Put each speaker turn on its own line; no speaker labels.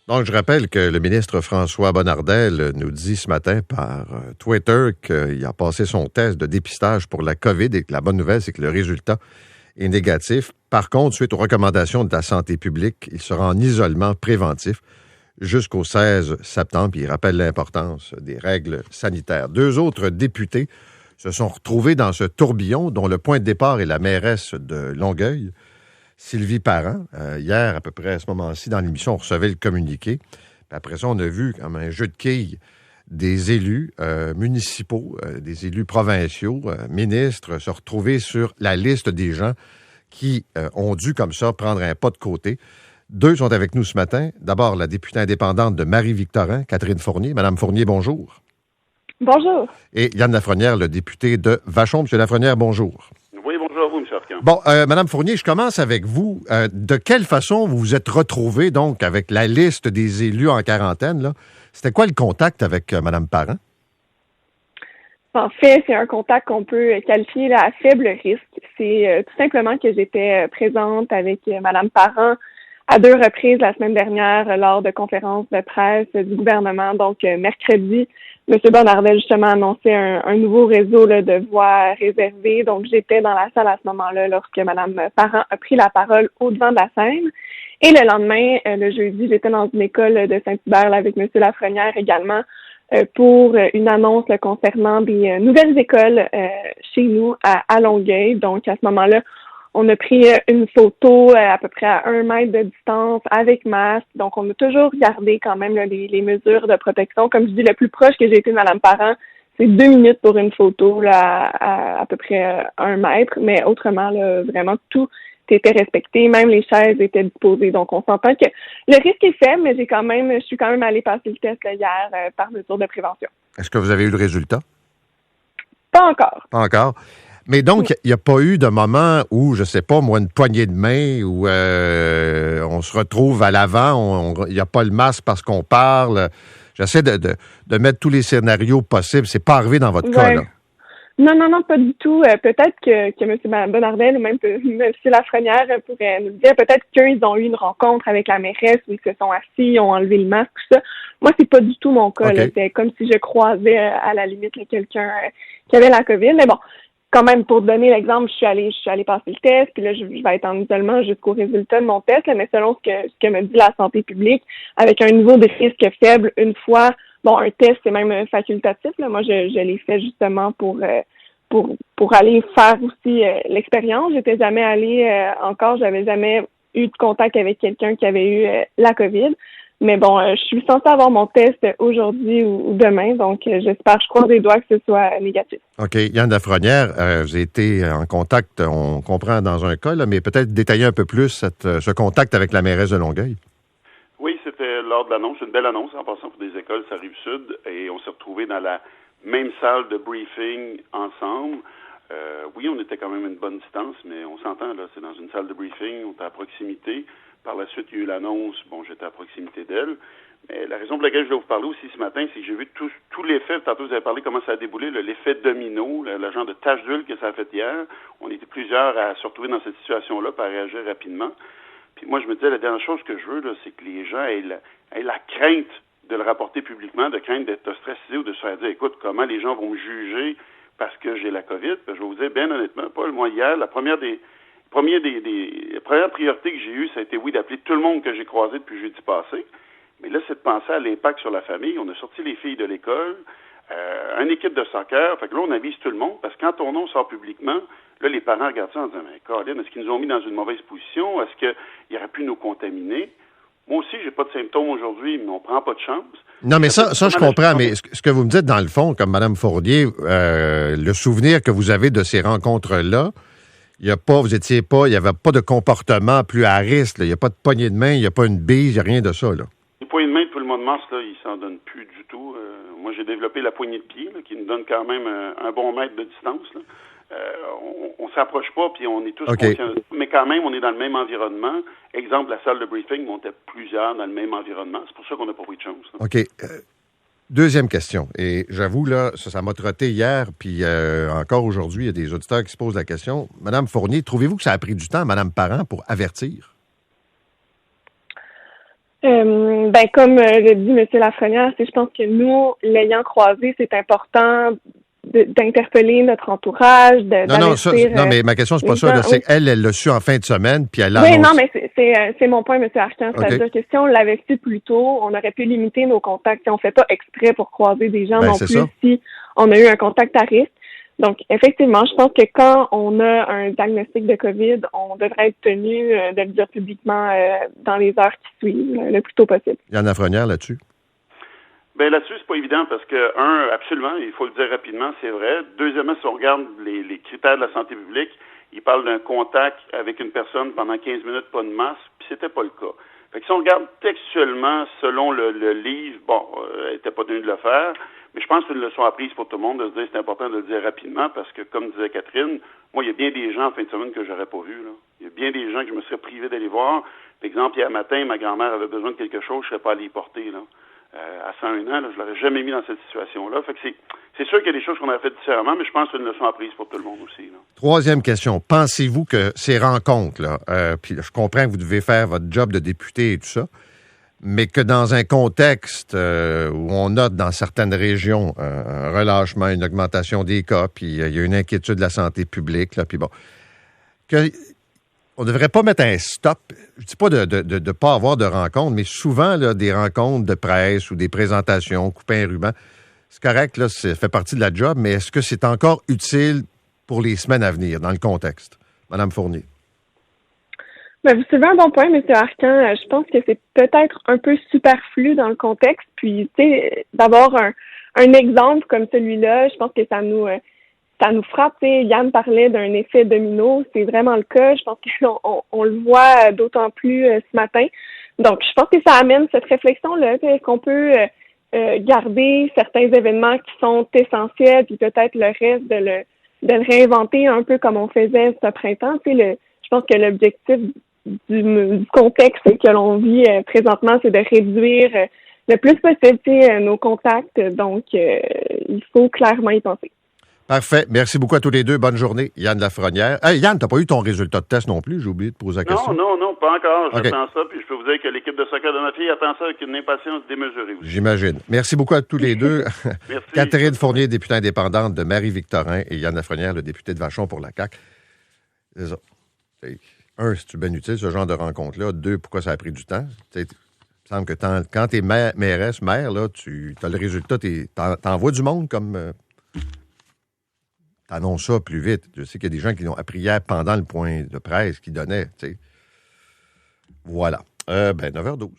Donc, je rappelle que le ministre François Bonnardel nous dit ce matin par Twitter qu'il a passé son test de dépistage pour la COVID et que la bonne nouvelle, c'est que le résultat est négatif. Par contre, suite aux recommandations de la santé publique, il sera en isolement préventif jusqu'au 16 septembre. Puis il rappelle l'importance des règles sanitaires. 2 autres députés se sont retrouvés dans ce tourbillon dont le point de départ est la mairesse de Longueuil, Sylvie Parent. Hier, à peu près à ce moment-ci, dans l'émission, on recevait le communiqué. Puis après ça, on a vu comme un jeu de quilles des élus municipaux, des élus provinciaux, ministres, se retrouver sur la liste des gens qui ont dû, comme ça, prendre un pas de côté. 2 sont avec nous ce matin. D'abord, la députée indépendante de Marie-Victorin, Catherine Fournier. Madame Fournier, bonjour.
Bonjour.
Et Yann Lafrenière, le député de Vachon. Monsieur Lafrenière, bonjour.
Oui, bonjour à vous, M. Arcan.
Bon, Madame Fournier, je commence avec vous. De quelle façon vous vous êtes retrouvée, donc, avec la liste des élus en quarantaine, là? C'était quoi le contact avec Mme Parent?
En fait, c'est un contact qu'on peut qualifier à faible risque. C'est tout simplement que j'étais présente avec Mme Parent à 2 reprises la semaine dernière lors de conférences de presse du gouvernement. Donc, mercredi, M. Bonnardel, justement, annonçait un nouveau réseau là, de voies réservées. Donc, j'étais dans la salle à ce moment-là lorsque Mme Parent a pris la parole au devant de la scène. Et le lendemain, le jeudi, j'étais dans une école de Saint-Hubert là, avec M. Lafrenière également pour une annonce là, concernant des nouvelles écoles chez nous à Longueuil. Donc, à ce moment-là, on a pris une photo à peu près à 1 mètre de distance avec masque. Donc, on a toujours gardé quand même là, les mesures de protection. Comme je dis, le plus proche que j'ai été de Mme Parent, c'est 2 minutes pour une photo là, à peu près 1 mètre. Mais autrement, là, vraiment, tout était respecté. Même les chaises étaient disposées. Donc, on s'entend que le risque est faible, mais je suis quand même allée passer le test là, hier par mesure de prévention.
Est-ce que vous avez eu le résultat?
Pas encore.
Pas encore. Mais donc, il n'y a pas eu de moment où, je ne sais pas, moi, une poignée de main, où on se retrouve à l'avant, il n'y a pas le masque parce qu'on parle. J'essaie de mettre tous les scénarios possibles. C'est pas arrivé dans votre cas, là.
Non, pas du tout. Peut-être que M. Bonnardel ou même M. Lafrenière pourrait nous dire, peut-être qu'ils ont eu une rencontre avec la mairesse où ils se sont assis, ils ont enlevé le masque, tout ça. Moi, c'est pas du tout mon cas.
Okay.
C'était comme si je croisais à la limite là, quelqu'un qui avait la COVID. Mais bon, quand même, pour donner l'exemple, je suis allée passer le test, puis là, je vais être en isolement jusqu'au résultat de mon test, là, mais selon ce que me dit la santé publique, avec un niveau de risque faible, une fois. Bon, un test, c'est même facultatif. Là. Moi, je l'ai fait justement pour aller faire aussi l'expérience. J'étais jamais allée encore, j'avais jamais eu de contact avec quelqu'un qui avait eu la COVID. Mais bon, je suis censée avoir mon test aujourd'hui ou demain, donc j'espère, je croise les doigts que ce soit négatif.
OK. Yann Lafrenière, vous avez été en contact, on comprend dans un cas, là, mais peut-être détailler un peu plus ce contact avec la mairesse de Longueuil.
Oui, c'était lors de l'annonce, une belle annonce en passant pour des écoles, ça Rive-Sud, et on s'est retrouvés dans la même salle de briefing ensemble. Oui, on était quand même à une bonne distance, mais on s'entend, là, c'est dans une salle de briefing, on était à proximité. Par la suite, il y a eu l'annonce, bon, j'étais à proximité d'elle. Mais la raison pour laquelle je vais vous parler aussi ce matin, c'est que j'ai vu tout l'effet, tantôt vous avez parlé comment ça a déboulé, l'effet domino, le genre de tache d'huile que ça a fait hier. On était plusieurs à se retrouver dans cette situation-là, à réagir rapidement. Puis moi, je me disais, la dernière chose que je veux, là, c'est que les gens aient la crainte de le rapporter publiquement, de crainte d'être stressés ou de se faire dire, écoute, comment les gens vont me juger parce que j'ai la COVID. Puis je vais vous dire, bien honnêtement, Paul, moi, hier, la première priorité que j'ai eue, ça a été, oui, d'appeler tout le monde que j'ai croisé depuis jeudi passé. Mais là, c'est de penser à l'impact sur la famille. On a sorti les filles de l'école, une équipe de soccer. Fait que là, on avise tout le monde parce que quand ton nom sort publiquement, là, les parents regardent ça en disant, mais Colin, est-ce qu'ils nous ont mis dans une mauvaise position? Est-ce qu'il aurait pu nous contaminer? Moi aussi, j'ai pas de symptômes aujourd'hui, mais on prend pas de chance.
Non, mais ça je comprends. Mais ce que vous me dites, dans le fond, comme Mme Fournier, le souvenir que vous avez de ces rencontres-là, il n'y avait pas de comportement plus à risque. Il n'y a pas de poignée de main, il n'y a pas une bise, il n'y a rien de ça, là.
Les poignées de main depuis le mois de mars, là, ils s'en donnent plus du tout. Moi, j'ai développé la poignée de pied, là, qui nous donne quand même un bon mètre de distance, là. On s'approche pas, puis on est tous conscients. Mais quand même, on est dans le même environnement. Exemple, la salle de briefing, on était plusieurs dans le même environnement. C'est pour ça qu'on n'a pas pris de chance. Là.
OK. Deuxième question. Et j'avoue, là, ça m'a trotté hier, puis encore aujourd'hui, il y a des auditeurs qui se posent la question. Madame Fournier, trouvez-vous que ça a pris du temps, Madame Parent, pour avertir?
Comme le dit M. Lafrenière, je pense que nous, l'ayant croisé, c'est important d'interpeller notre entourage,
Non, mais ma question, c'est pas ça. Là, c'est elle l'a su en fin de semaine, puis elle l'a
annoncé.
Oui,
non, mais c'est mon point, M. Arcan. C'est-à-dire que si on l'avait su plus tôt, on aurait pu limiter nos contacts. Si on fait pas exprès pour croiser des gens non plus, si on a eu un contact à risque. Donc, effectivement, je pense que quand on a un diagnostic de COVID, on devrait être tenu de le dire publiquement dans les heures qui suivent, le plus tôt possible.
Yann Lafrenière, là-dessus?
Ben là-dessus, c'est pas évident parce que, absolument, il faut le dire rapidement, c'est vrai. Deuxièmement, si on regarde les critères de la santé publique, il parle d'un contact avec une personne pendant 15 minutes, pas de masque, puis c'était pas le cas. Fait que si on regarde textuellement, selon le livre, elle était pas tenue de le faire, mais je pense que c'est une leçon apprise pour tout le monde de se dire c'est important de le dire rapidement parce que, comme disait Catherine, moi, il y a bien des gens en fin de semaine que j'aurais pas vu, là. Il y a bien des gens que je me serais privé d'aller voir. Par exemple, hier matin, ma grand-mère avait besoin de quelque chose, je serais pas allé y porter, là. À 101 ans, là, je l'aurais jamais mis dans cette situation-là. Fait que c'est sûr qu'il y a des choses qu'on aurait fait différemment, mais je pense que c'est une leçon apprise pour tout le monde aussi, là.
Troisième question. Pensez-vous que ces rencontres, là, puis je comprends que vous devez faire votre job de député et tout ça, mais que dans un contexte où on note dans certaines régions un relâchement, une augmentation des cas, puis il y a une inquiétude de la santé publique, là, puis bon, on ne devrait pas mettre un stop. Je ne dis pas de pas avoir de rencontres, mais souvent, là, des rencontres de presse ou des présentations, couper un ruban, c'est correct, là, ça fait partie de la job, mais est-ce que c'est encore utile pour les semaines à venir, dans le contexte? Madame Fournier.
Vous soulevez un bon point, M. Arcan. Je pense que c'est peut-être un peu superflu dans le contexte. Puis, tu sais, d'avoir un exemple comme celui-là, je pense que ça nous frappe. T'sais, Yann parlait d'un effet domino. C'est vraiment le cas. Je pense qu'on le voit d'autant plus ce matin. Donc, je pense que ça amène cette réflexion-là. Est-ce qu'on peut garder certains événements qui sont essentiels, puis peut-être le reste de le réinventer un peu comme on faisait ce printemps. Je pense que l'objectif du contexte que l'on vit présentement, c'est de réduire le plus possible nos contacts. Donc, il faut clairement y penser.
Parfait. Merci beaucoup à tous les deux. Bonne journée. Yann Lafrenière. Hey, Yann, t'as pas eu ton résultat de test non plus? J'ai oublié de poser la question.
Non, pas encore. J'attends ça, puis je peux vous dire que l'équipe de soccer de ma fille attend ça avec une impatience démesurée aussi.
J'imagine. Merci beaucoup à tous les deux.
Merci.
Catherine Fournier, députée indépendante de Marie-Victorin, et Yann Lafrenière, le député de Vachon pour la CAQ. C'est ça. Un, c'est bien utile, ce genre de rencontre-là. Deux, pourquoi ça a pris du temps? Il me semble que quand t'es mairesse, maire, là, tu as le résultat, t'envoies du monde comme... T'annonces ça plus vite. Je sais qu'il y a des gens qui l'ont appris hier pendant le point de presse qu'ils donnaient. Voilà. 9h12.